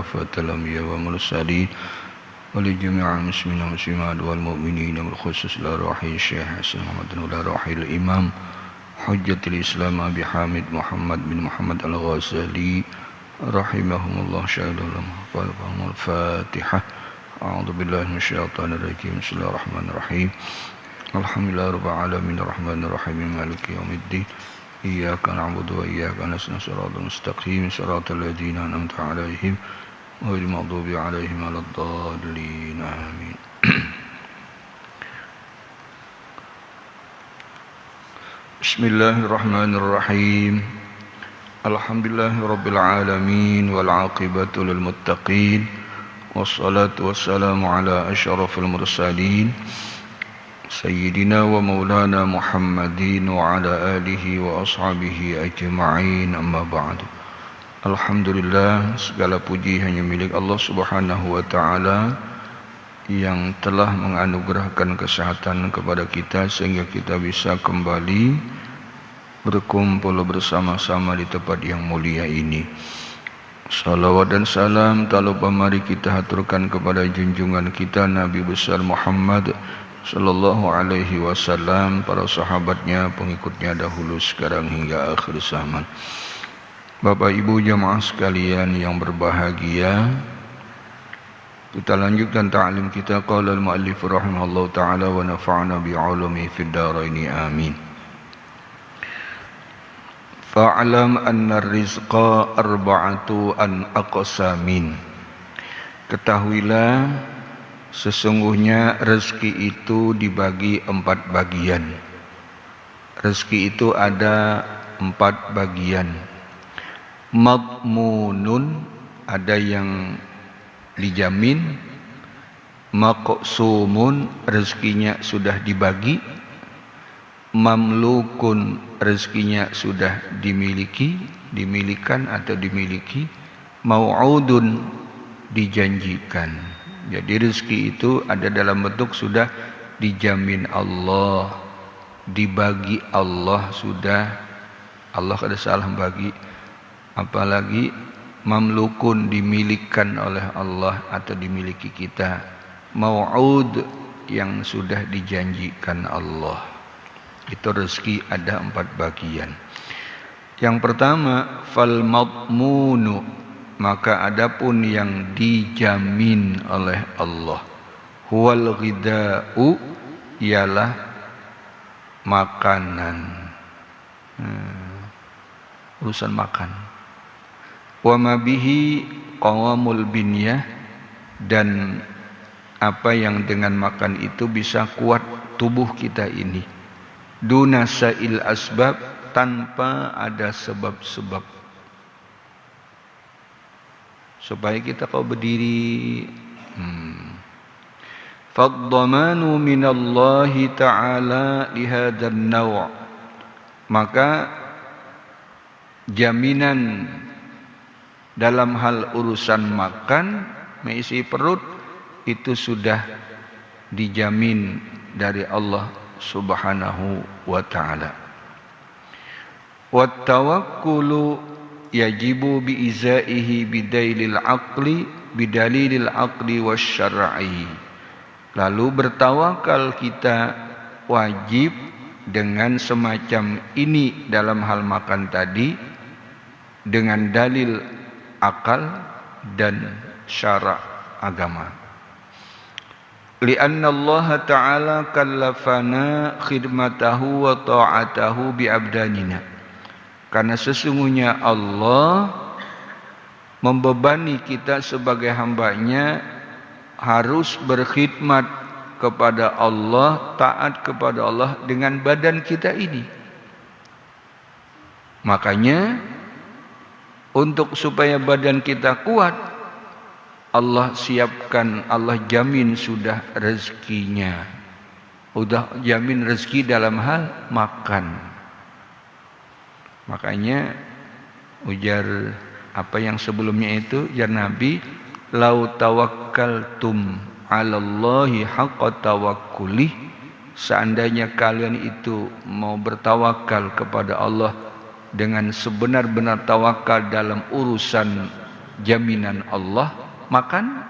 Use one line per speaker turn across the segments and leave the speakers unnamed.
كافة الأنبياء والمرسلين ولجميع المسلمين والمسلمات والمؤمنين بالخصوص الأرواح الشيخ حسن محمد والأرواح الإمام حجة الإسلام أبي حامد محمد بن محمد الغزالي رحمهم الله شهد لهم الفاتحة. أعوذ بالله من الشيطان الرجيم. بسم الله الرحمن الرحيم. الحمد لله رب العالمين الرحمن الرحيم مالك يوم الدين إياك نعبد وإياك نستعين صراط المستقيم صراط الذين أنعمت عليهم غير المغضوب عليهم ولا الضالين آمين. بسم الله الرحمن الرحيم. الحمد لله رب العالمين والعاقبة للمتقين والصلاة والسلام على أشرف المرسلين سيدنا ومولانا محمد وعلى آله وأصحابه أجمعين. أما بعد. Alhamdulillah, segala puji hanya milik Allah Subhanahu wa Ta'ala yang telah menganugerahkan kesehatan kepada kita sehingga kita bisa kembali berkumpul bersama-sama di tempat yang mulia ini. Salawat dan salam tak lupa mari kita haturkan kepada junjungan kita Nabi besar Muhammad sallallahu alaihi wasallam, para sahabatnya, pengikutnya dahulu, sekarang hingga akhir zaman. Bapak Ibu jamaah sekalian yang berbahagia, kita lanjutkan ta'lim kita. Qala al-muallif rahimahullahu ta'ala wa nafa'na bi'ulumi fid dharaini amin. Fa'lam anna rizqa arba'atu an aqsamin. Ketahuilah sesungguhnya rezeki itu dibagi 4 bagian. Rezeki itu ada 4 bagian. Madmunun, ada yang dijamin. Maqsumun, rezekinya sudah dibagi. Mamlukun, rezekinya sudah dimilikan atau dimiliki. Mau'udun, dijanjikan. Jadi rezeki itu ada dalam bentuk sudah dijamin Allah, dibagi Allah sudah. Allah kada salah bagi. Apalagi mamlukun, dimilikan oleh Allah atau dimiliki kita. Mau'ud, yang sudah dijanjikan Allah. Itu rezeki ada 4 bagian. Yang pertama, fal madmunu, maka adapun yang dijamin oleh Allah, huwal ghida'u, ialah makanan. Urusan makan. Wa ma bihi qawamul binyah, dan apa yang dengan makan itu bisa kuat tubuh kita ini. Duna sa'il asbab, tanpa ada sebab-sebab. Supaya kita kau berdiri. Faddamanu minallahi ta'ala lihadan naw'. Maka jaminan dalam hal urusan makan, mengisi perut, itu sudah dijamin dari Allah Subhanahu wa ta'ala. Wat tawakkulu yajibu bi izaihi bidalil aqli wasyar'i. Lalu bertawakal kita wajib dengan semacam ini dalam hal makan tadi, dengan dalil akal dan syara' agama. Lianna Allah Ta'ala kallafana khidmatahu wa ta'atahu bi abdanina. Karena sesungguhnya Allah membebani kita sebagai hambanya harus berkhidmat kepada Allah, taat kepada Allah dengan badan kita ini. Makanya untuk supaya badan kita kuat, Allah siapkan, Allah jamin sudah rezekinya. Sudah jamin rezeki dalam hal makan. Makanya ujar apa yang sebelumnya itu, ya Nabi, lau tawakkaltum 'alallahi haqqa tawakkuli, seandainya kalian itu mau bertawakal kepada Allah dengan sebenar-benar tawakal dalam urusan jaminan Allah, makan,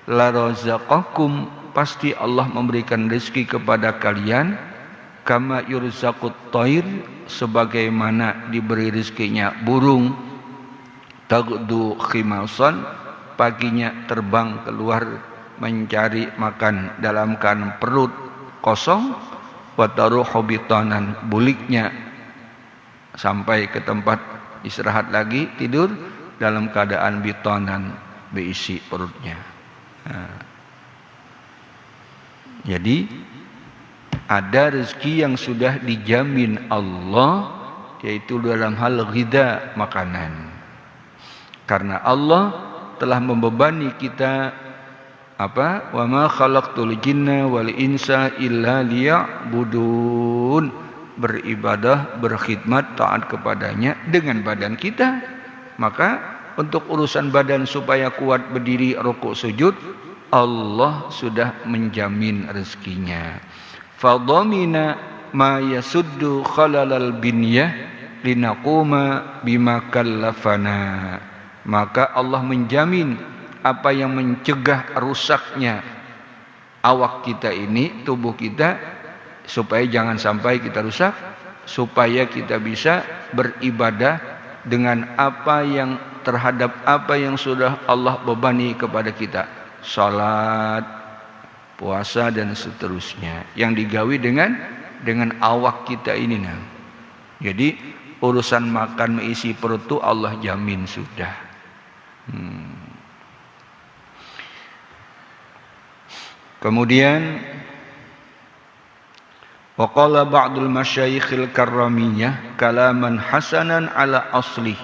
la razaqakum, pasti Allah memberikan rezeki kepada kalian, kama yurzaqut thair, sebagaimana diberi rezekinya burung, taghdu khimasan, paginya terbang keluar mencari makan dalam keadaan perut kosong, wa taruhu bitanan, buliknya sampai ke tempat istirahat lagi tidur dalam keadaan bitanan, berisi perutnya. Jadi ada rezeki yang sudah dijamin Allah, yaitu dalam hal ghidha, makanan. Karena Allah telah membebani kita apa? Wa ma khalaqtul jinna wal insa illa liya'budun, beribadah, berkhidmat, taat kepadanya dengan badan kita. Maka untuk urusan badan supaya kuat berdiri, rukuk, sujud, Allah sudah menjamin rezekinya. Fadhamina ma yasuddu khalalal binyah linaquma bima kallafana. Maka Allah menjamin apa yang mencegah rusaknya awak kita ini, tubuh kita, supaya jangan sampai kita rusak, supaya kita bisa beribadah dengan apa yang terhadap apa yang sudah Allah bebani kepada kita, salat, puasa dan seterusnya, yang digawi dengan awak kita ini. Nah, jadi urusan makan mengisi perut itu Allah jamin sudah. Kemudian waqala ba'dul masyayikhil karramiyah kalaman hasanan ala asli.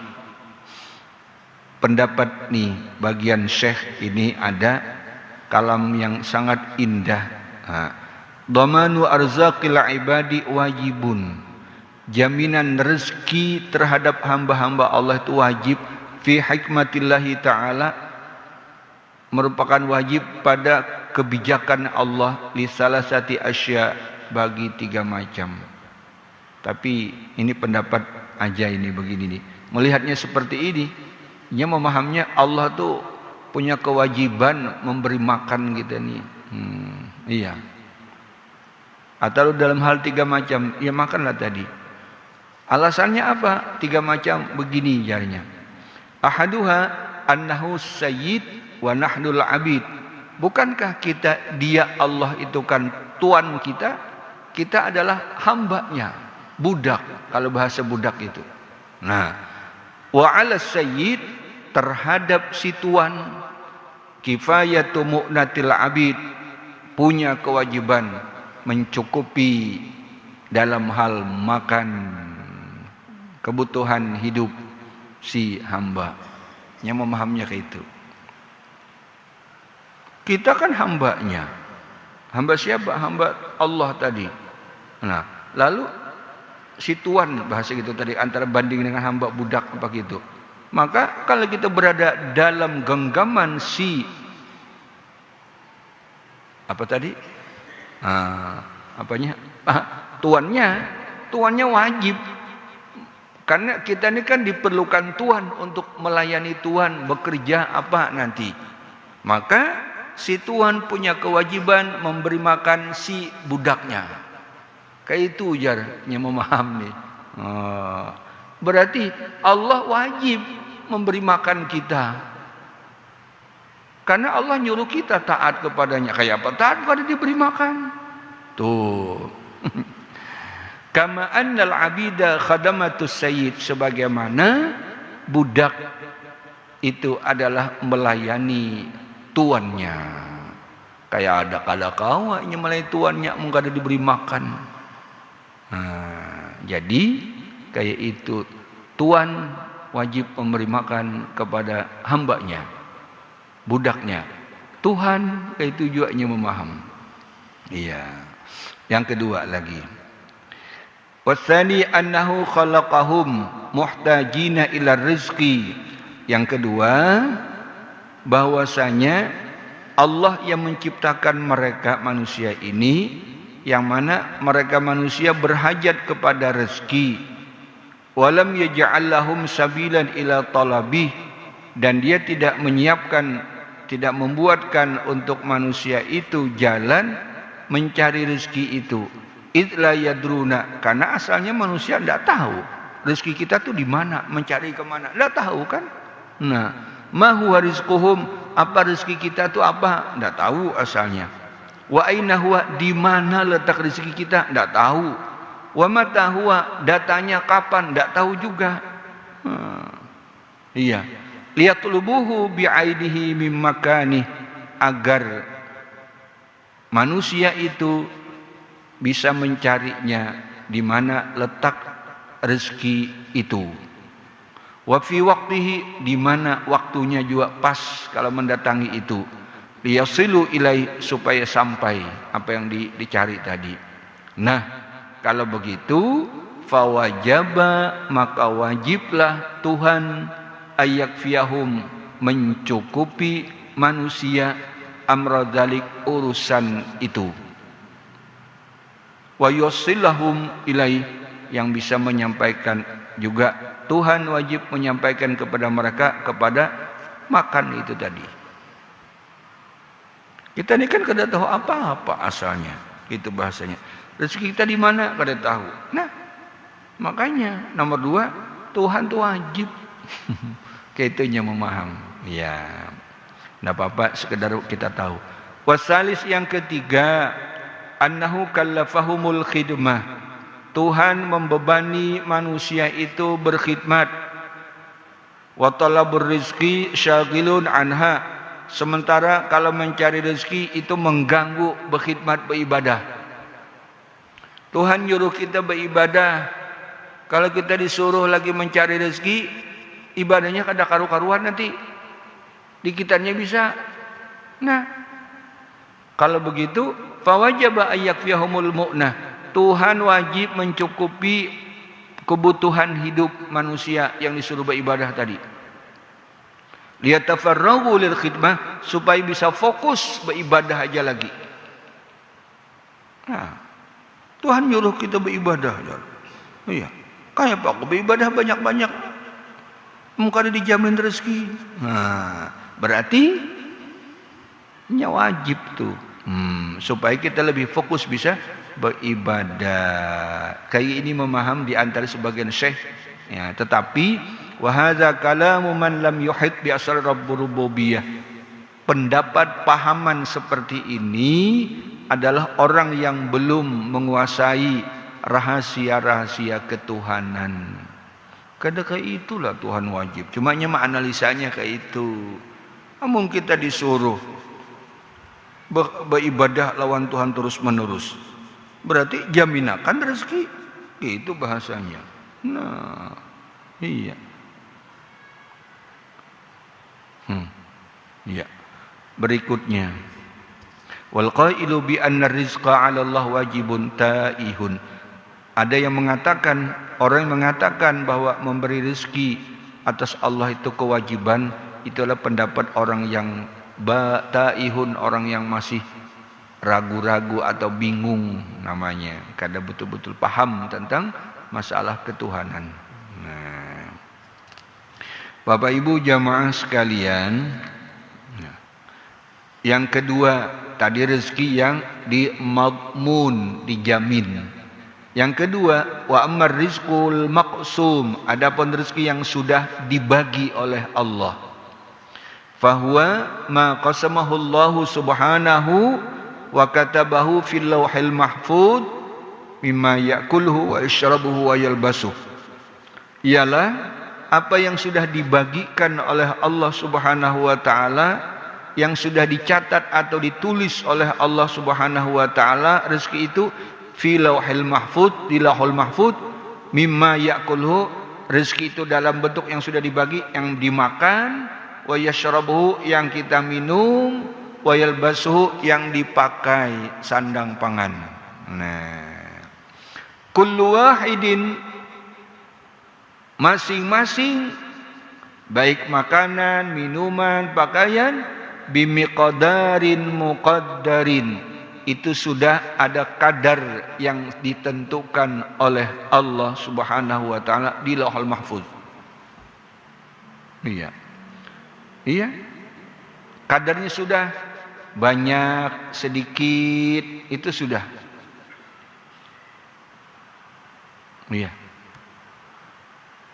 Pendapat nih bagian syekh ini ada kalam yang sangat indah. Dhamanu arzaqil ibadi wajibun. Jaminan rezeki terhadap hamba-hamba Allah itu wajib, fi hikmatillahi ta'ala, merupakan wajib pada kebijakan Allah, li salasati asya, bagi 3 macam. Tapi ini pendapat aja ini begini nih. Melihatnya seperti ini, dia memahaminya Allah tuh punya kewajiban memberi makan kita nih. Iya. Atau dalam hal 3 macam, ya makanlah tadi. Alasannya apa? 3 macam begini jarnya. Ahaduha annahu sayyid wa nahnul abid. Bukankah dia Allah itu kan tuan kita, kita adalah hambanya, budak, kalau bahasa budak itu. Nah, wa 'ala sayyid, terhadap si tuan, kifayatu mu'natil abid, punya kewajiban mencukupi dalam hal makan, kebutuhan hidup si hamba. Yang memahaminya kayak itu. Kita kan hambanya. Hamba siapa? Hamba Allah tadi. Nah, lalu si tuan, bahasa gitu tadi, antara banding dengan hamba budak apa gitu. Maka kalau kita berada dalam genggaman si apa tadi? Tuannya wajib. Karena kita ini kan diperlukan Tuhan untuk melayani Tuhan, bekerja apa nanti. Maka si Tuhan punya kewajiban memberi makan si budaknya. Kayak itu ujarnya memahami. Berarti Allah wajib memberi makan kita. Karena Allah nyuruh kita taat kepadanya. Kayak apa? Taat pada diberi makan. Tuh. Kama annal abida khadamatus sayyid, sebagaimana budak itu adalah melayani tuannya. Kayak ada kadakawanya melayani tuannya, mungkin ada diberi makan. Nah, jadi kayak itu tuan wajib memberi makan kepada hambanya, budaknya. Tuhan kayak itu juga memaham. Iya. Yang kedua lagi, wasani annahu khalaqahum muhtajina ila rizqi. Yang kedua, bahwasanya Allah yang menciptakan mereka manusia ini, yang mana mereka manusia berhajat kepada rezeki. Walam yaj'al lahum sabilan ila talabih, dan dia tidak menyiapkan, tidak membuatkan untuk manusia itu jalan mencari rezeki itu. Idla yadruna, karena asalnya manusia tidak tahu rezeki kita tuh di mana, mencari kemana, tidak tahu kan. Nah, ma huwa rizquhum, apa rezeki kita tuh apa, tidak tahu asalnya. Wa aina huwa, di mana letak rezeki kita, tidak tahu. Wa mata huwa, datanya kapan, tidak tahu juga. Iya. Liyatlubuhu bi'aidihi mim makani, agar manusia itu bisa mencarinya di mana letak rezeki itu. Wa fi waqtihi, di mana waktunya juga pas kalau mendatangi itu. Liyasilu ilai, supaya sampai apa yang dicari tadi. Nah, kalau begitu fawajaba, maka wajiblah Tuhan ayakfiyahum, mencukupi manusia amradalik, urusan itu. Wa yusilahum ilai, yang bisa menyampaikan juga Tuhan wajib menyampaikan kepada mereka, kepada makan itu tadi. Kita ini kan kada tahu apa-apa asalnya, itu bahasanya. Rezeki kita di mana kada tahu. Nah, makanya nomor 2, Tuhan itu wajib kaitunya memaham. Ya, tidak apa-apa sekedar kita tahu. Wasalis, yang ketiga, annahu kallafahumul khidmah, Tuhan membebani manusia itu berkhidmat. Wa talabur rizqi syagilun anha, sementara kalau mencari rezeki itu mengganggu berkhidmat, beribadah. Tuhan nyuruh kita beribadah, kalau kita disuruh lagi mencari rezeki, ibadahnya kada karu-karuan, nanti dikitannya bisa. Nah, kalau begitu fawajaba ayyakfiyahumul mu'nah, Tuhan wajib mencukupi kebutuhan hidup manusia yang disuruh beribadah tadi. Liyatafarragu lil khidmah, supaya bisa fokus beribadah aja lagi. Nah, Tuhan nyuruh kita beribadah. Iya, kayak Pak, beribadah banyak-banyak, mungkin dijamin rezeki. Nah, berarti wajib tuh. Supaya kita lebih fokus bisa beribadah. Kayak ini memaham di antara sebagian syekh. Ya, tetapi wa hadza kalamu man lam yuhit bi asrar rabbur rububiyah. Pendapat pahaman seperti ini adalah orang yang belum menguasai rahasia-rahasia ketuhanan. Kada kayak itulah Tuhan wajib. Cuma nyama analisanya kayak itu. Namun kita disuruh beribadah lawan Tuhan terus menerus, berarti jaminakan rezeki, itu bahasanya. Nah, iya. Iya. Berikutnya, wal qailu bi anna rizqa 'ala Allah wajibun taihun. Ada yang mengatakan, orang yang mengatakan bahwa memberi rezeki atas Allah itu kewajiban, itulah pendapat orang yang taihun, orang yang masih ragu-ragu atau bingung namanya, kada betul-betul paham tentang masalah ketuhanan. Nah, Bapak Ibu jamaah sekalian, yang kedua tadi rezeki yang dimadmun, dijamin. Yang kedua, wa ammar rizqul maqsum, adapun rezeki yang sudah dibagi oleh Allah, fahuwa ma qasamahu Allah subhanahu wa katabahu fil lauhil mahfuz mimma ya'kuluhu wa yashrabuhu wa yalbasuh. Ialah apa yang sudah dibagikan oleh Allah subhanahu wa ta'ala, yang sudah dicatat atau ditulis oleh Allah subhanahu wa ta'ala, rezeki itu fil lauhil mahfuz, di lauhul mahfuz, mimma ya'kuluhu, rezeki itu dalam bentuk yang sudah dibagi, yang dimakan, wa yashrabuhu, yang kita minum, wa yalbasuhu, yang dipakai, sandang pangan. Nah, kullu wahidin, masing-masing, baik makanan, minuman, pakaian, bimiqdarin muqaddarin, itu sudah ada kadar yang ditentukan oleh Allah subhanahu wa ta'ala di lauhul mahfuz. Iya. Iya. Kadarnya sudah banyak, sedikit, itu sudah. Iya.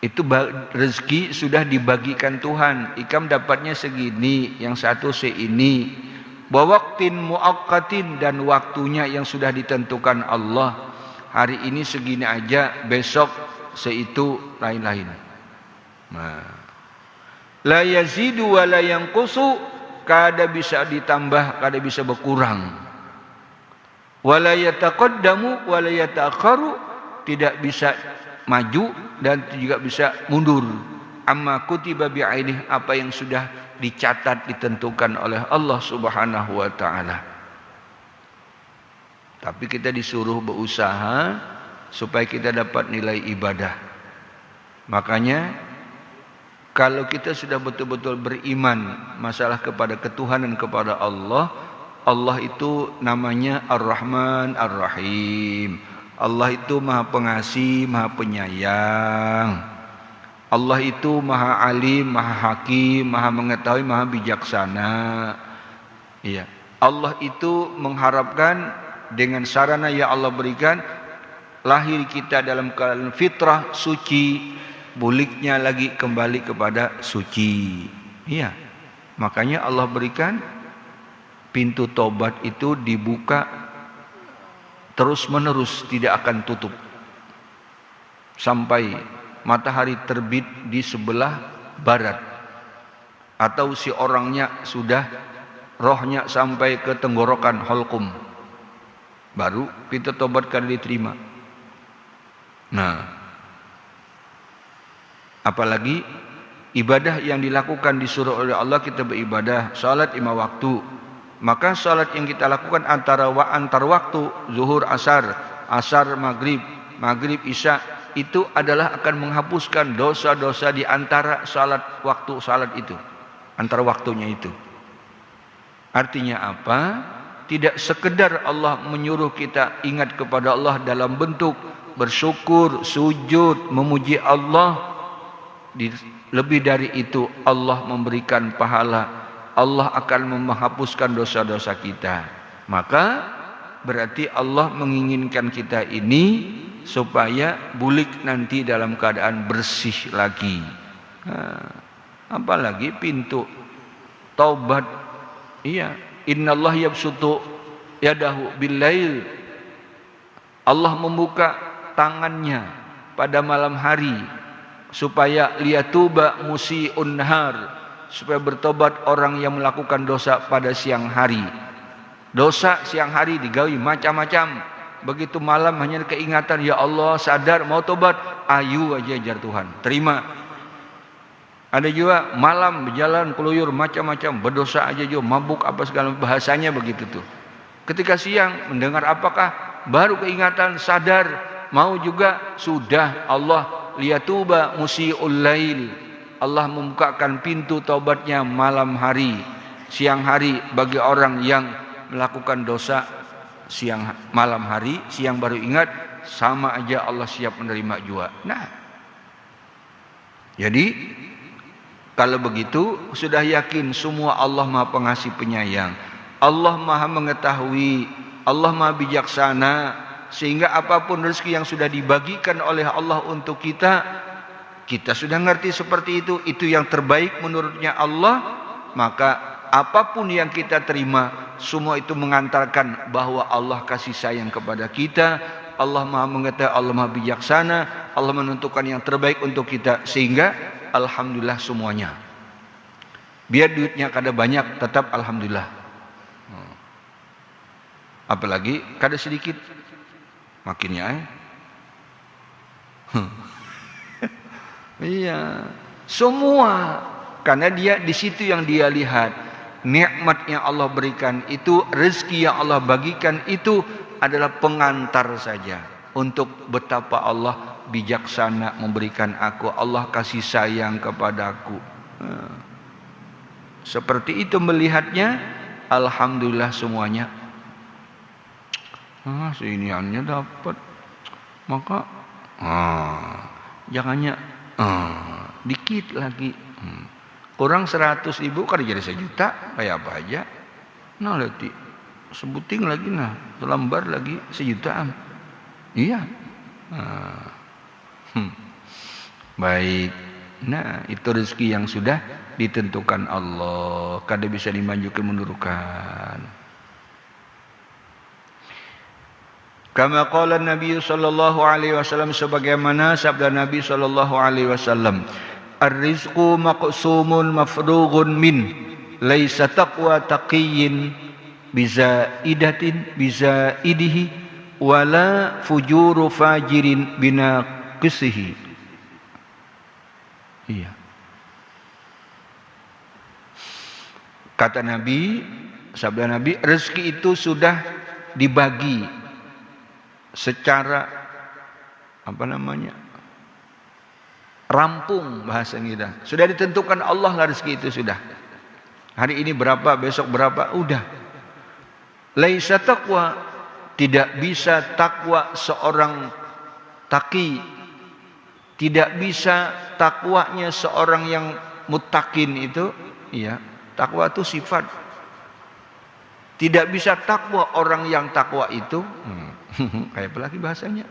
Itu rezeki sudah dibagikan Tuhan. Ikam dapatnya segini, yang satu seini. Wawaktin muaqqatin, dan waktunya yang sudah ditentukan Allah. Hari ini segini aja, besok seitu lain-lain. Nah. La yazidu wa la yanqusu, kada bisa ditambah, kada bisa berkurang. Wa la yataqaddamu wa la yata'akharu, tidak bisa maju dan juga bisa mundur. Amma kutiba bi'ainih, apa yang sudah dicatat ditentukan oleh Allah Subhanahu wa taala. Tapi kita disuruh berusaha supaya kita dapat nilai ibadah. Makanya kalau kita sudah betul-betul beriman masalah kepada ketuhanan kepada Allah, Allah itu namanya Ar-Rahman Ar-Rahim. Allah itu Maha Pengasih, Maha Penyayang. Allah itu Maha Alim, Maha Hakim, Maha Mengetahui, Maha Bijaksana. Iya. Allah itu mengharapkan dengan sarana yang Allah berikan, lahir kita dalam keadaan fitrah suci, buliknya lagi kembali kepada suci. Iya. Makanya Allah berikan pintu tobat itu dibuka terus menerus, tidak akan tutup sampai matahari terbit di sebelah barat, atau si orangnya sudah rohnya sampai ke tenggorokan hulqum, baru pintu tobat kan diterima. Nah, apalagi ibadah yang dilakukan disuruh oleh Allah, kita beribadah salat 5 waktu. Maka salat yang kita lakukan antar waktu zuhur asar, asar maghrib, maghrib isya, itu adalah akan menghapuskan dosa-dosa di antara salat waktu salat itu, antara waktunya itu. Artinya apa? Tidak sekedar Allah menyuruh kita ingat kepada Allah dalam bentuk bersyukur, sujud, memuji Allah. Lebih dari itu, Allah memberikan pahala. Allah akan menghapuskan dosa-dosa kita. Maka berarti Allah menginginkan kita ini supaya bulik nanti dalam keadaan bersih lagi. Nah, apalagi pintu taubat. Iya, innallah yabsutu yadahu bil-lail. Allah membuka tangannya pada malam hari supaya liyatuba musii'un nahar, supaya bertobat orang yang melakukan dosa pada siang hari. Dosa siang hari digawi macam-macam. Begitu malam hanya keingatan, ya Allah, sadar mau tobat, ayu aja jar Tuhan, terima. Ada juga malam berjalan keluyur macam-macam, berdosa aja juga, mabuk apa segala, bahasanya begitu tuh. Ketika siang mendengar apakah, baru keingatan, sadar, mau juga, sudah. Allah liyatuba musii'ul lail, Allah membukakan pintu taubatnya malam hari, siang hari bagi orang yang melakukan dosa siang malam hari, siang baru ingat, sama aja Allah siap menerima juga. Nah, jadi kalau begitu sudah yakin semua Allah Maha Pengasih Penyayang, Allah Maha Mengetahui, Allah Maha Bijaksana, sehingga apapun rezeki yang sudah dibagikan oleh Allah untuk kita sudah ngerti seperti itu yang terbaik menurutnya Allah. Maka apapun yang kita terima, semua itu mengantarkan bahwa Allah kasih sayang kepada kita. Allah Maha Mengetahui, Allah Maha Bijaksana, Allah menentukan yang terbaik untuk kita, sehingga alhamdulillah semuanya. Biar duitnya kada banyak, tetap alhamdulillah. Apalagi kada sedikit, makinnya iya, semua karena dia di situ yang dia lihat nikmat yang Allah berikan itu, rezeki yang Allah bagikan itu adalah pengantar saja untuk betapa Allah bijaksana memberikan aku, Allah kasih sayang kepadaku. Seperti itu melihatnya, alhamdulillah semuanya. Seiniannya dapat, maka jangannya dikit lagi. Orang 100.000 kan jadi 1 juta, kayak apa aja. Nah, letih sebuting lagi nah, selembar lagi 1 jutaan. Iya. Nah, baik. Nah, itu rezeki yang sudah ditentukan Allah, kada bisa dimajukan mundurkan. Kama qala Nabi sallallahu alaihi wasallam, sebagaimana sabda Nabi sallallahu alaihi wasallam, ar-rizqu maqsumun mafrughun min laisa taqwa taqiyyin bizaidihi wala fujuru fajirin binaqisihi. Iya. Kata Nabi, sabda Nabi, rezeki itu sudah dibagi secara rampung, bahasa kita. Sudah ditentukan Allah lah rezeki itu sudah. Hari ini berapa, besok berapa, udah. Laisa taqwa, tidak bisa takwa seorang taqi, tidak bisa takwanya seorang yang muttaqin itu, ya. Takwa itu sifat. Tidak bisa takwa orang yang takwa itu, kayak apa lagi bahasanya?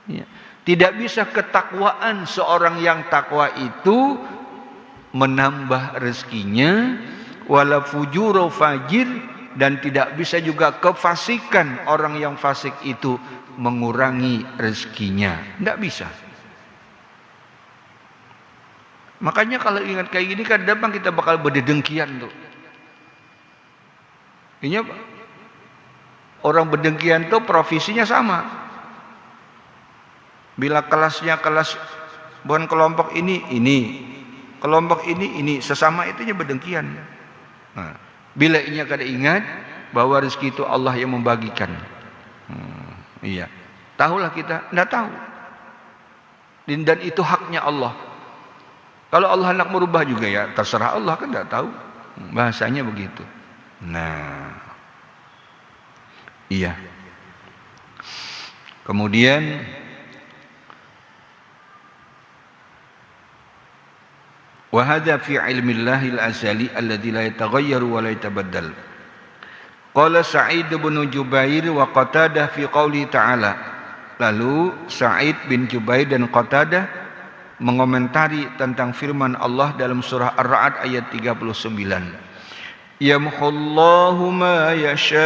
Ya. Tidak bisa ketakwaan seorang yang takwa itu menambah rezekinya, wala fujuru fajir, dan tidak bisa juga kefasikan orang yang fasik itu mengurangi rezekinya. Tidak bisa. Makanya kalau ingat kayak gini kan kadang kita bakal berdengkian tuh. Ini apa? Orang berdengkian tuh profesinya sama. Bila kelasnya kelas bukan kelompok ini, kelompok ini, sesama itunya berdengkian. Nah, bila ini kada ingat bahwa rezeki itu Allah yang membagikan. Iya. Tahulah kita, enggak tahu. Dan itu haknya Allah. Kalau Allah hendak merubah juga ya terserah Allah, kan enggak tahu. Bahasanya begitu. Nah. Iya. Kemudian wa hadza fi ilmillahil azali alladzi la yataghayyaru wa la yatabaddal. Qala Sa'id bin Jubair wa Qatadah fi qouli ta'ala. Lalu Sa'id bin Jubair dan Qatadah mengomentari tentang firman Allah dalam surah Ar-Ra'd ayat 39. Yamhullahu ma yasha'u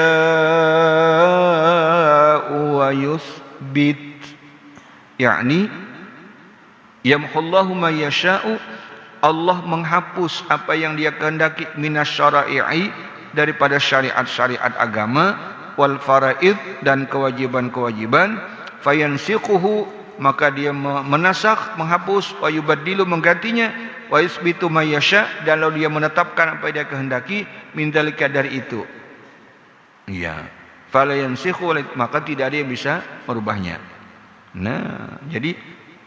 wa yuthbit. yakni yamhullahu ma yasha'u, Allah menghapus apa yang dia kehendaki minas syara'i, daripada syariat-syariat agama, wal faraid, dan kewajiban-kewajiban, fayansiquhu, maka dia menasakh, menghapus, wa yubaddilu, menggantinya, wa yusbitu ma yasha, dan lalu dia menetapkan apa yang dia kehendaki, min dzalika, dari itu. Iya. Fala yansikhu, maka tidak ada yang bisa merubahnya. Nah, jadi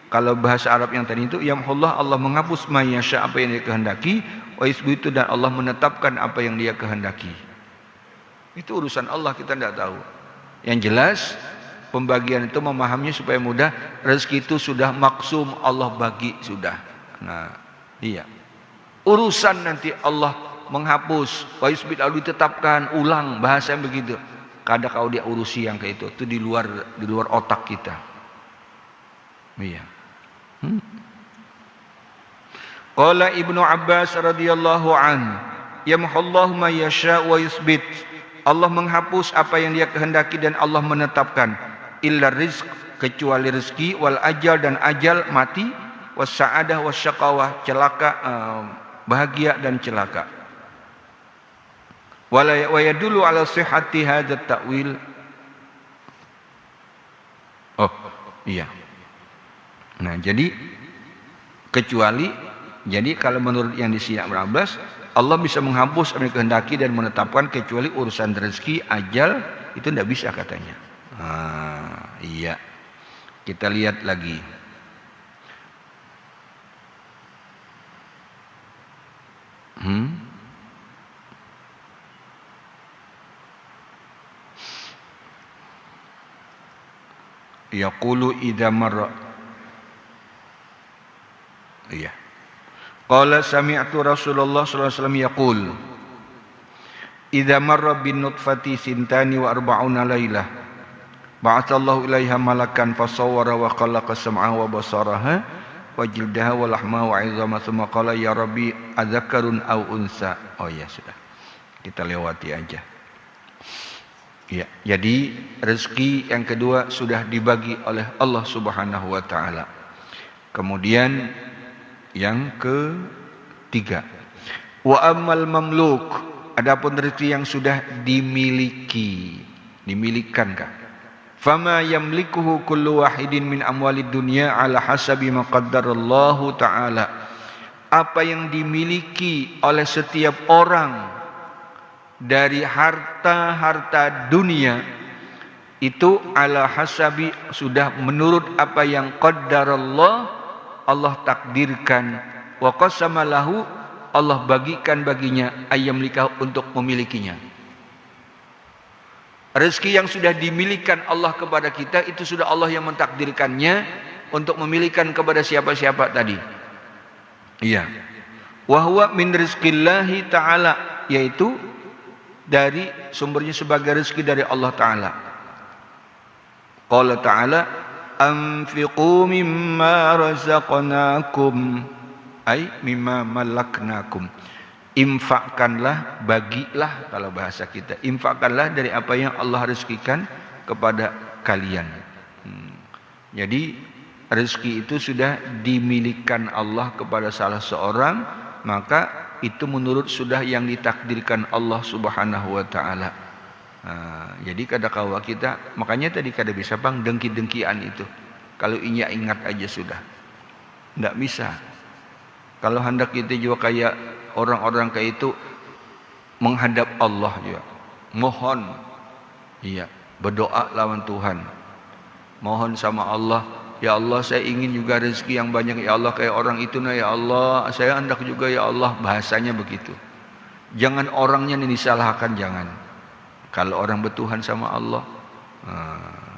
kalau bahasa Arab yang tadi itu, yamhullah, Allah menghapus ma yasha, apa yang dia kehendaki, wa yusbitu, dan Allah menetapkan apa yang dia kehendaki. Itu urusan Allah, kita tidak tahu. Yang jelas pembagian itu memahaminya supaya mudah. Rezeki itu sudah maksum, Allah bagi sudah. Nah, iya. Urusan nanti Allah menghapus, wa yusbit, lalu ditetapkan, ulang, bahasa yang begitu. Kadang kalau dia urusi yang kayak itu di luar otak kita. Iya. Qala Ibnu Abbas radhiyallahu an, yamhullahu ma yasha wa yusbit. Allah menghapus apa yang dia kehendaki dan Allah menetapkan. Illa rizq, kecuali rezeki, wal ajal, dan ajal, mati, was sa'adah was syaqawah, celaka, bahagia dan celaka. Wa yadullu ala sihhati hadzal ta'wil. Oh, iya. Nah, jadi kecuali, jadi kalau menurut yang di sini Abbas, Allah bisa menghapus apa yang kehendaki dan menetapkan, kecuali urusan rezeki, ajal, itu tidak bisa katanya. Iya. Kita lihat lagi. Yaqulu idza marra. Iya. Qala sami'tu Rasulullah sallallahu alaihi wasallam yaqul idza marra bin nutfati sintani wa arba'una lailah ba'atsallahu ilaiha malakan fasawwara wa khalaqa sam'a wa basaraha wa jildaha wa lahma wa 'izama thumma qala ya rabbi adzakarun aw unsa. Oh ya sudah. Kita lewati aja. Ya, jadi rezeki yang kedua sudah dibagi oleh Allah Subhanahu wa taala. Kemudian yang ketiga, wa ammal mamluk, adapun rezeki yang sudah dimilikan kah? Fama yamlikuhu kullu wahidin min amwalid dunya ala hasabi ma qaddarallahu ta'ala. Apa yang dimiliki oleh setiap orang dari harta-harta dunia itu ala hasabi sudah menurut apa yang qaddarallah Allah takdirkan, wa qasama lahu Allah bagikan baginya ayyamlikah untuk memilikinya. Rezeki yang sudah dimilikan Allah kepada kita itu sudah Allah yang mentakdirkannya untuk memilikan kepada siapa-siapa tadi. Iya. Wa huwa min rizqillahi ta'ala, yaitu dari sumbernya sebagai rezeki dari Allah Ta'ala. Qala Ta'ala anfiqu mimma razaqnakum ay mimma malaknakum. Infakkanlah, bagilah kalau bahasa kita. Infakkanlah dari apa yang Allah rezekikan kepada kalian. Jadi rezeki itu sudah dimilikan Allah kepada salah seorang, maka itu menurut sudah yang ditakdirkan Allah Subhanahu wa taala. Jadi kadang-kala kita, makanya tadi kada bisa bang dengki-dengkian itu. Kalau ingat aja sudah, tidak bisa. Kalau hendak kita juga kayak orang-orang kayak itu menghadap Allah juga, mohon, iya, berdoa lawan Tuhan, mohon sama Allah, ya Allah saya ingin juga rezeki yang banyak ya Allah kayak orang itu nah ya Allah, saya hendak juga ya Allah, bahasanya begitu. Jangan orangnya yang disalahkan, jangan. Kalau orang bertuhan sama Allah,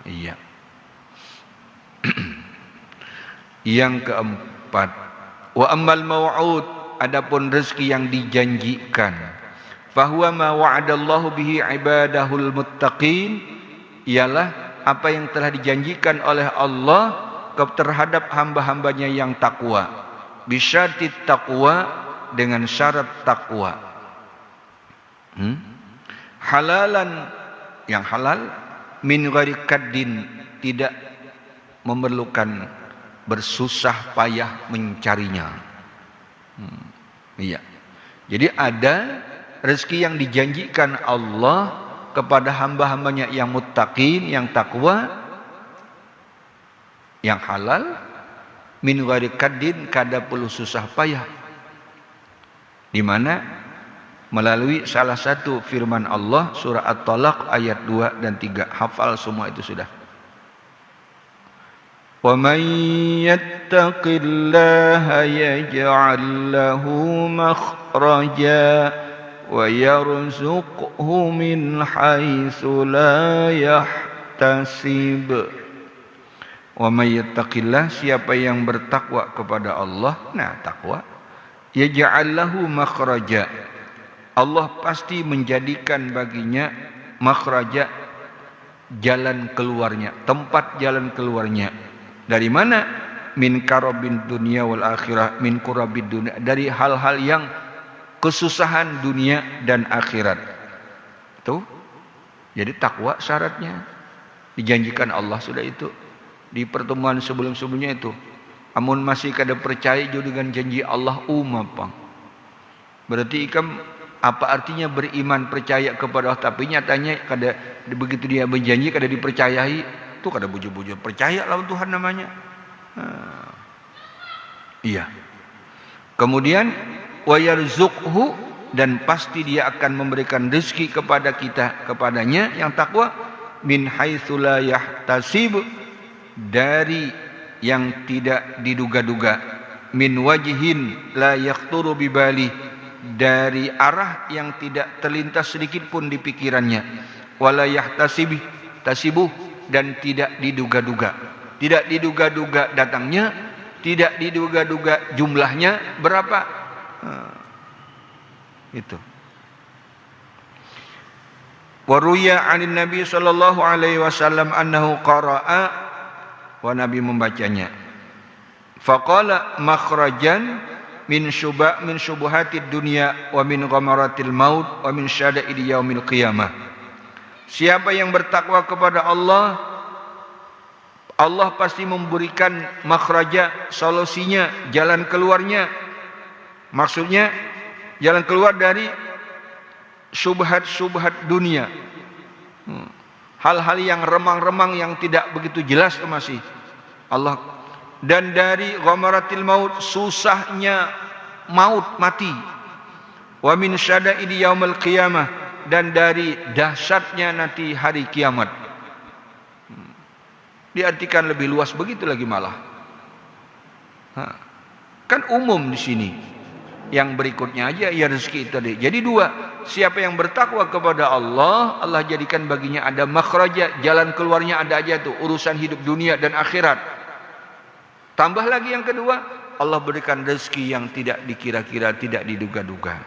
iya. Yang keempat, wa ammal maw'ud, adapun rezeki yang dijanjikan, fahuwa ma wa'adallahu bihi ibadahul muttaqin, ialah apa yang telah dijanjikan oleh Allah terhadap hamba-hambanya yang takwa, bisyartit taqwa, dengan syarat takwa. Halalan, yang halal, min ghairi kaddin, tidak memerlukan bersusah payah mencarinya. Iya. Jadi ada rezeki yang dijanjikan Allah kepada hamba-hambanya yang muttaqin, yang takwa, yang halal, min ghairi kaddin, kada perlu susah payah. Di mana melalui salah satu firman Allah surah At-Talaq ayat 2 dan 3. Hafal semua itu sudah. Wa man yattaqillaha yaj'al lahu makhraja wa yarzuqhu min haitsu la yahtasib. Wa may yattaqillah, siapa yang bertakwa kepada Allah, nah takwa, yaj'al lahu makhraja, Allah pasti menjadikan baginya makhraja, jalan keluarnya, tempat jalan keluarnya. Dari mana? Min karabin dunia wal akhirah, min kurabid dunia, dari hal-hal yang kesusahan dunia dan akhirat. Tuh. Jadi takwa syaratnya dijanjikan Allah sudah itu. Di pertemuan sebelum-sebelumnya itu. Amun masih kada percaya juga dengan janji Allah umapang. Berarti ikam apa artinya beriman percaya kepada Allah tapi nyatanya kada, begitu dia berjanji kada dipercayai, itu kada bujur-bujur percaya lawan Tuhan namanya. Iya. Kemudian wa yarzuqhu, dan pasti dia akan memberikan rezeki kepada kita, kepadanya yang takwa, min haitsu la yahtasib, dari yang tidak diduga-duga, min wajhin la yaqturu bibali, dari arah yang tidak terlintas sedikit pun di pikirannya, wala yahtasibu, dan tidak diduga-duga. Tidak diduga-duga datangnya, tidak diduga-duga jumlahnya berapa, Itu. Wa ruya 'anin Nabi sallallahu alaihi wasallam annahu qara'a, wa Nabi membacanya. Faqala makhrajan min syubuhatid dunya wa min ghamaratil maut wa min syada'id yaumil qiyamah. Siapa yang bertakwa kepada Allah, Allah pasti memberikan makhraja, solusinya, jalan keluarnya. Maksudnya jalan keluar dari syubhat-syubhat dunia. Hal-hal yang remang-remang yang tidak begitu jelas itu masih Allah. Dan dari ghamaratil maut, susahnya maut, mati. Wa min syada'id yaumil qiyamah, dan dari dahsyatnya nanti hari kiamat. Diartikan lebih luas begitu lagi malah. Kan umum di sini. Yang berikutnya aja ya rezeki tadi. Jadi dua, siapa yang bertakwa kepada Allah, Allah jadikan baginya ada makhraja, jalan keluarnya ada aja tuh, urusan hidup dunia dan akhirat. Tambah lagi yang kedua, Allah berikan rezeki yang tidak dikira-kira, tidak diduga-duga.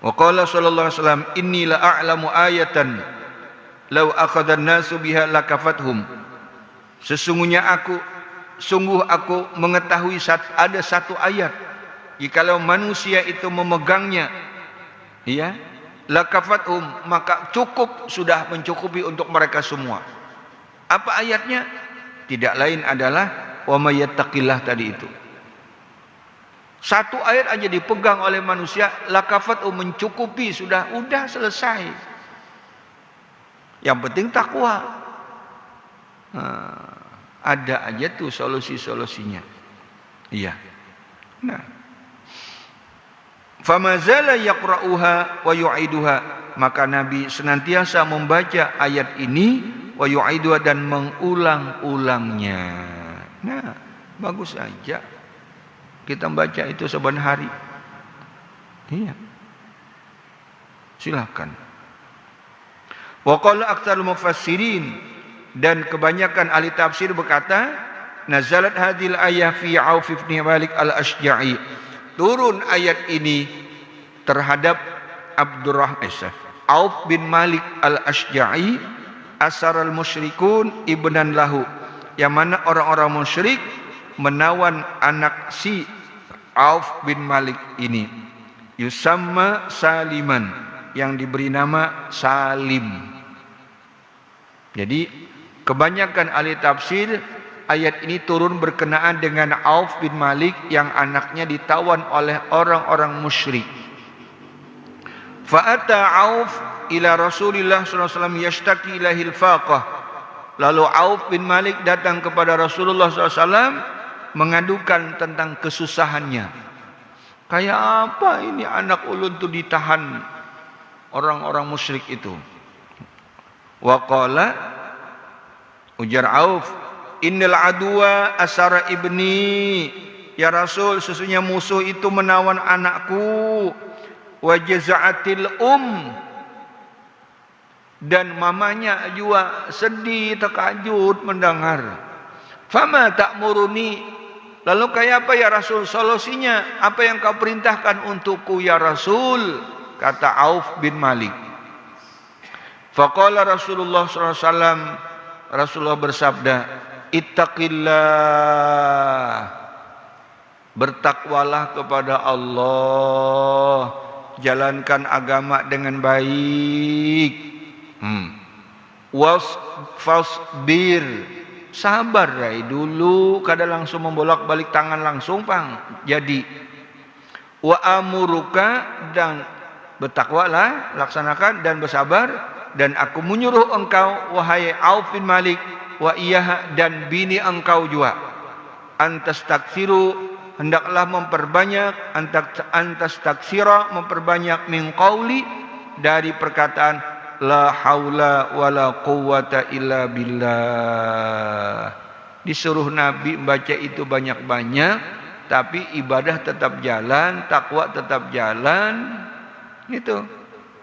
Wa qala sallallahu alaihi wasallam, inni la a'lamu ayatan law akhadha an-nasu biha lakafathum. Sungguh aku mengetahui ada satu ayat, jikalau manusia itu memegangnya, ya, lakafathum, maka cukup, sudah mencukupi untuk mereka semua. Apa ayatnya? Tidak lain adalah wa may yattaqillah tadi itu. Satu ayat aja dipegang oleh manusia, lakafathum, mencukupi, sudah selesai. Yang penting takwa. Ada aja tuh solusi-solusinya. Iya. Nah. Famazala yaqra'uha wa yu'iduha, maka Nabi senantiasa membaca ayat ini wa yu'iduha, dan mengulang-ulangnya. Nah, bagus aja kita baca itu saban hari. Iya. Silakan. Wa qala aktsarul mufassirin, dan kebanyakan ahli tafsir berkata, nazalat hadhil ayah fi Auf bin Malik al-Ashja'i. Turun ayat ini terhadap Auf bin Malik al-Ashja'i, asaral musyrikun ibnan lahu, yang mana orang-orang musyrik menawan anak si Auf bin Malik ini. Yusamma Saliman, yang diberi nama Salim. Jadi kebanyakan ahli tafsir, ayat ini turun berkenaan dengan Auf bin Malik yang anaknya ditawan oleh orang-orang musyrik. Fa'ata Auf ila Rasulillah sallallahu alaihi wasallam yashtaki ilahil faqah. Lalu Auf bin Malik datang kepada Rasulullah sallallahu alaihi wasallam mengadukan tentang kesusahannya. Kayak apa ini anak ulun tuh ditahan orang-orang musyrik itu. Wa qala, ujar Auf, innal aduwa asara ibni, ya Rasul, sesungguhnya musuh itu menawan anakku. Wa jaza'atil dan mamanya juga sedih, terkajut mendengar. Fama ta'muruni, lalu kayak apa ya Rasul solusinya? Apa yang kau perintahkan untukku ya Rasul? Kata Auf bin Malik. Faqala Rasulullah sallallahu alaihi wasallam, Rasulullah bersabda, ittaqillah, bertakwalah kepada Allah, jalankan agama dengan baik. Wasbir, sabar dulu, kada langsung membolak-balik tangan langsung pang. Jadi wa amuruka, dan bertakwalah, laksanakan dan bersabar. Dan aku menyuruh engkau, wahai Auf bin Malik, wa iyah, dan bini engkau juga, antastaksiru, hendaklah memperbanyak, antastaksira, memperbanyak, min qauli, dari perkataan la haula wala quwwata illa billah. Disuruh Nabi baca itu banyak-banyak, tapi ibadah tetap jalan, takwa tetap jalan. Itu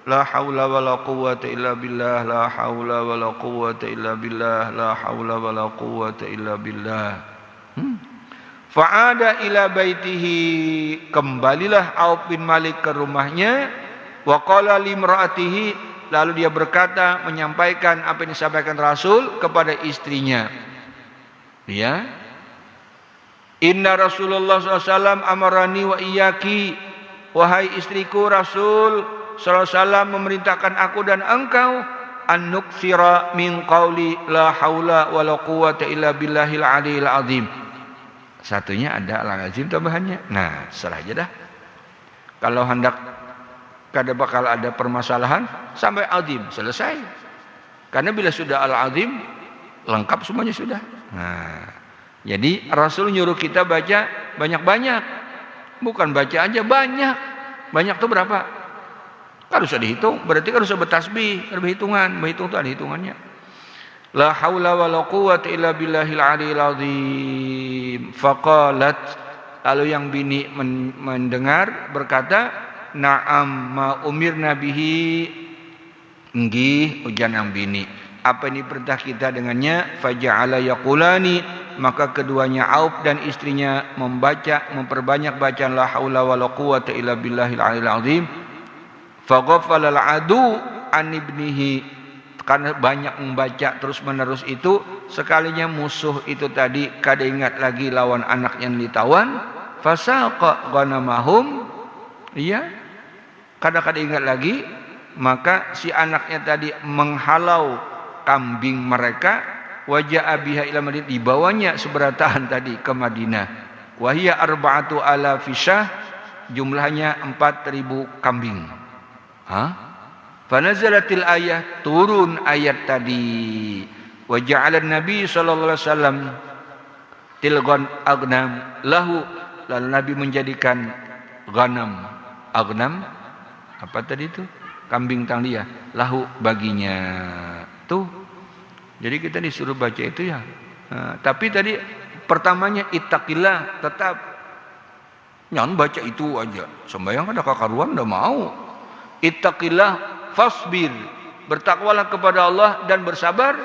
la haula wala quwwata illa billah, la haula wala quwwata illa billah, la haula wala quwwata illa billah. Fa'ada ila baitihi, kembalilah Auf bin Malik ke rumahnya. Wa qala limra'atihi, lalu dia berkata, menyampaikan apa yang disampaikan Rasul kepada istrinya. Ya. Inna Rasulullah SAW amarani wa iyaki, wahai istriku, Rasul SAW memerintahkan aku dan engkau an nuksira min qawli la haula wa la quwata illa billahil aliyil azim. Satunya ada al-azim tambahannya. Nah, serah aja dah. Kalau hendak kada bakal ada permasalahan sampai azim selesai. Karena bila sudah al-azim lengkap semuanya sudah. Nah, jadi Rasul nyuruh kita baca banyak-banyak. Bukan baca aja banyak. Banyak tuh berapa? Kan harus dihitung. Berarti kan harus bertasbih, ada hitungan. Berhitung tuh ada hitungannya. La haula wa la quwwata illa billahil aliyil azim. Faqalat, lalu yang bini mendengar berkata, na'am ma umirna bihi. Nggih, ujian yang bini. Apa ini perintah kita dengannya? Faja'ala yaqulani, maka keduanya Auf dan istrinya memperbanyak bacaan la haula wa la quwwata illa billahil aliyil azim. Faghafala al-adu an ibnihi, karena banyak membaca terus menerus itu, sekalinya musuh itu tadi kada ingat lagi lawan anak yang ditawan, fasaqa ghanamahum, iya, kada ingat lagi, maka si anaknya tadi menghalau kambing mereka, waja'a biha ila Madinah, dibawanya seberataan tadi ke Madinah, wahia arba'atu ala fisyah, jumlahnya 4.000 kambing. Fanazalatil ayat, turun ayat tadi. Wa ja'ala Nabi sallallahu alaihi wasallam tilgon agnam lahu, lalu Nabi menjadikan ghanam, agnam apa tadi itu? Kambing tang dia, lahu baginya. Tuh. Jadi kita disuruh baca itu ya. Tapi tadi pertamanya ittaqillah, tetap nyan baca itu aja. Sembahyang ada kakaruan udah mau. Ittaqillah fasbir, bertakwalah kepada Allah dan bersabar,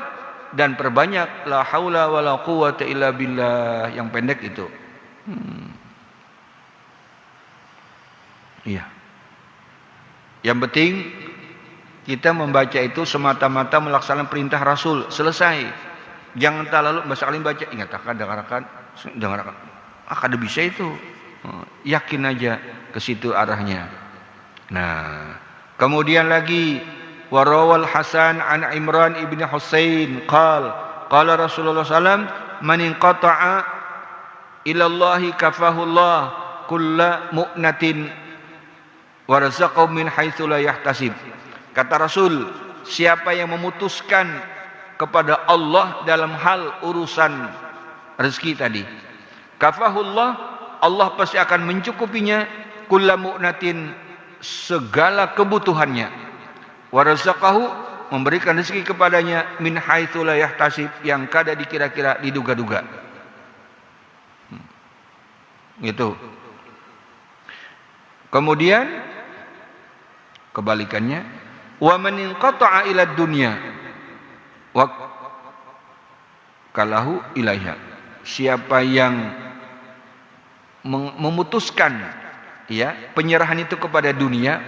dan perbanyak la haula wala quwwata illa billah, yang pendek itu. Iya. Yang penting kita membaca itu semata-mata melaksanakan perintah Rasul, selesai. Jangan terlalu masalah baca, ingat dengarkan. Kada bisa itu. Yakin aja ke situ arahnya. Nah, kemudian lagi warawal Hasan an Imran ibn Husain qala Rasulullah sallam man inqata'a ila Allah kafahullah kulla mu'natin warzaqahu min haitsu la yahtasib. Kata Rasul, siapa yang memutuskan kepada Allah dalam hal urusan rezeki tadi, kafahullah, Allah pasti akan mencukupinya, kulla mu'natin, segala kebutuhannya, warzaqahu, memberikan rezeki kepadanya, min haitsu la yahtasib, yang kada dikira-kira, diduga-duga. Gitu. Kemudian kebalikannya, wa man inqata'a ila dunya wa kalahu ilaiha, siapa yang memutuskan ya penyerahan itu kepada dunia,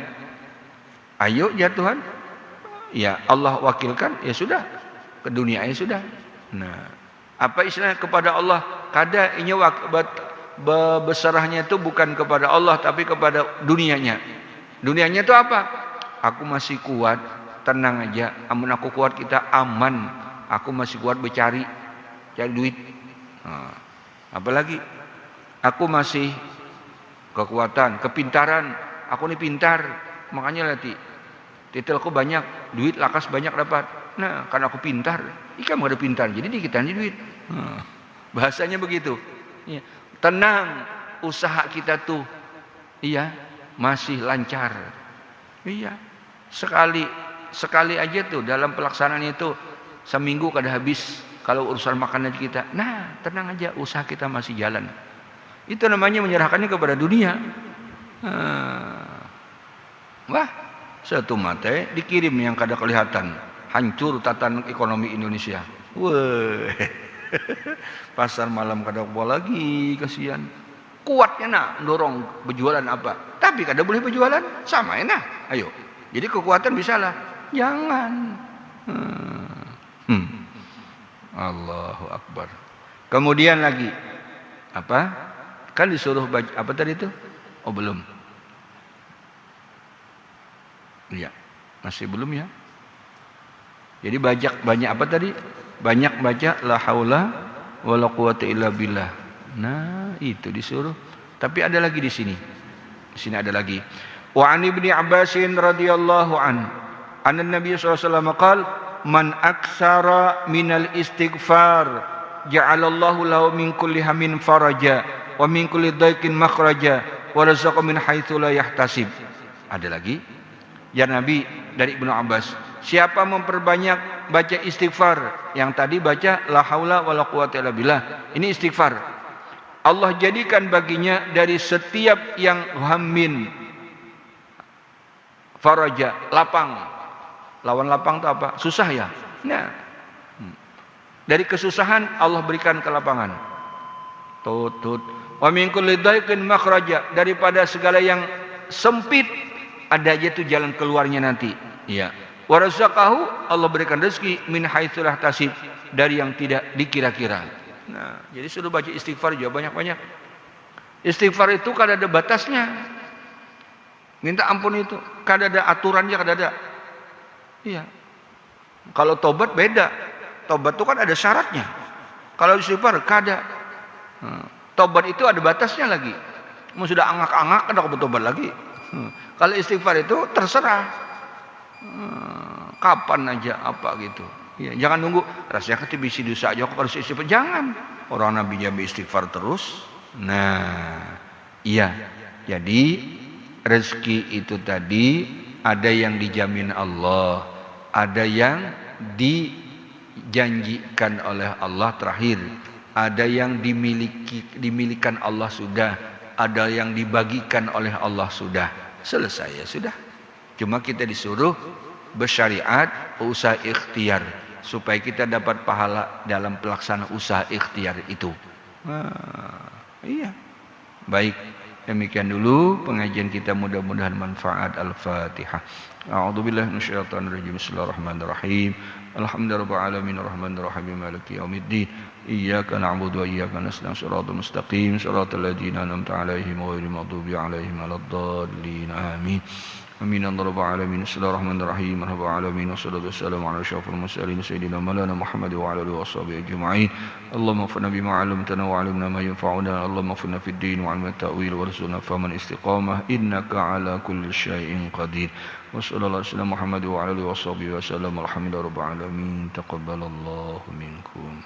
ayo ya Tuhan, ya Allah wakilkan, ya sudah ke dunia ya sudah. Nah, apa istilahnya kepada Allah, kada inya besarahnya itu bukan kepada Allah tapi kepada dunianya. Dunianya itu apa? Aku masih kuat, tenang aja, amun aku kuat kita aman, aku masih kuat cari duit. Nah, apalagi aku masih kekuatan, kepintaran, aku ini pintar, makanya latih titelku banyak, duit lakas banyak dapat. Nah, karena aku pintar, ikan mau ada pintar, jadi dikitan duit. Nah, bahasanya begitu. Ya. Tenang, usaha kita tuh, iya masih lancar. Iya, sekali aja tuh dalam pelaksanaan itu seminggu kada habis kalau urusan makanan kita. Nah, tenang aja, usaha kita masih jalan. Itu namanya menyerahkannya kepada dunia. Wah, satu mate dikirim yang kada kelihatan, hancur tatanan ekonomi Indonesia. Wah, Pasar malam kada boleh lagi, kasihan. Kuatnya nak dorong berjualan apa. Tapi kada boleh berjualan, sama ya nah. Ayo. Jadi kekuatan bisa lah. Jangan. Allahu Akbar. Kemudian lagi apa? Kan disuruh baca apa tadi itu? Oh belum. Iya. Masih belum ya. Jadi banyak apa tadi? Banyak baca la haula wala quwata illa billah. Nah, itu disuruh. Tapi ada lagi di sini. Di sini ada lagi. Wa an Ibnu Abbas radhiyallahu an anna Nabi sallallahu alaihi wasallam qala man aksara minal istighfar ja'alallahu lahu min kulli hammin faraja wa min kulli dhaiqin makhraja wa razaqahu min haitsu la yahtasib. Ada lagi. Ya Nabi dari Ibnu Abbas, siapa memperbanyak baca istighfar, yang tadi baca la haula wala quwata illa billah, ini istighfar, Allah jadikan baginya dari setiap yang hammin faraja, lapang. Lawan lapang itu apa? Susah ya. Nah, dari kesusahan Allah berikan kelapangan. Tutut. Wa min kulli dhaiqin makhraja, daripada segala yang sempit ada aja tuh jalan keluarnya nanti. Iya. Wa razaqahu, Allah berikan rezeki min haitsu la yahtasib, dari yang tidak dikira-kira. Nah, jadi suruh baca istighfar juga banyak-banyak. Istighfar itu kada ada batasnya. Minta ampun itu kada ada aturannya, kada ada. Iya. Kalau tobat beda. Tobat itu kan ada syaratnya. Kalau istighfar kada. Tobat itu ada batasnya lagi. Mau sudah angak-angak kada kau bertobat lagi. Kalau istighfar itu terserah. Kapan aja apa gitu. Ya, jangan nunggu rasanya kita bisi dosa aja kok harus istighfar. Jangan. Orang Nabi Nabi istighfar terus. Nah, iya. Jadi rezeki itu tadi ada yang dijamin Allah, ada yang dijanjikan oleh Allah terakhir, ada yang dimilikan Allah sudah, ada yang dibagikan oleh Allah sudah. Selesai ya sudah. Cuma kita disuruh bersyariat usaha ikhtiar supaya kita dapat pahala dalam pelaksanaan usaha ikhtiar itu. Iya. Baik, demikian dulu pengajian kita, mudah-mudahan manfaat. Al-Fatihah. A'udzubillahi minasyaitonir rajim. Bismillahirrahmanirrahim. Alhamdulillahirabbil alamin arrahmanir rahim maliki yaumiddin. Iyyaka na'budu wa iyyaka nasta'in. Shiratal mustaqim shiratal ladzina an'amta 'alaihim ghairil maghdubi 'alaihim waladdallin. Amin. Amin. Rabbil alamin. Bismillahirrahmanirrahim. Rabbil alamin. Wassalatu wassalamu ala asyrafil mursalin sayyidina maulana Muhammad wa ala alihi washabihi ajma'in. Allahumma fa'na bima 'allamtana wa 'allimna ma yanfa'una. Allahumma fa'na fid din wa 'allimna ta'wil warzuqna fahman istiqamah innaka 'ala kulli syai'in qadir. Wassallallahu ala Muhammad wa ala alihi washabihi wasallam. Alhamdulillahirabbil alamin. Taqabbalallahu minkum.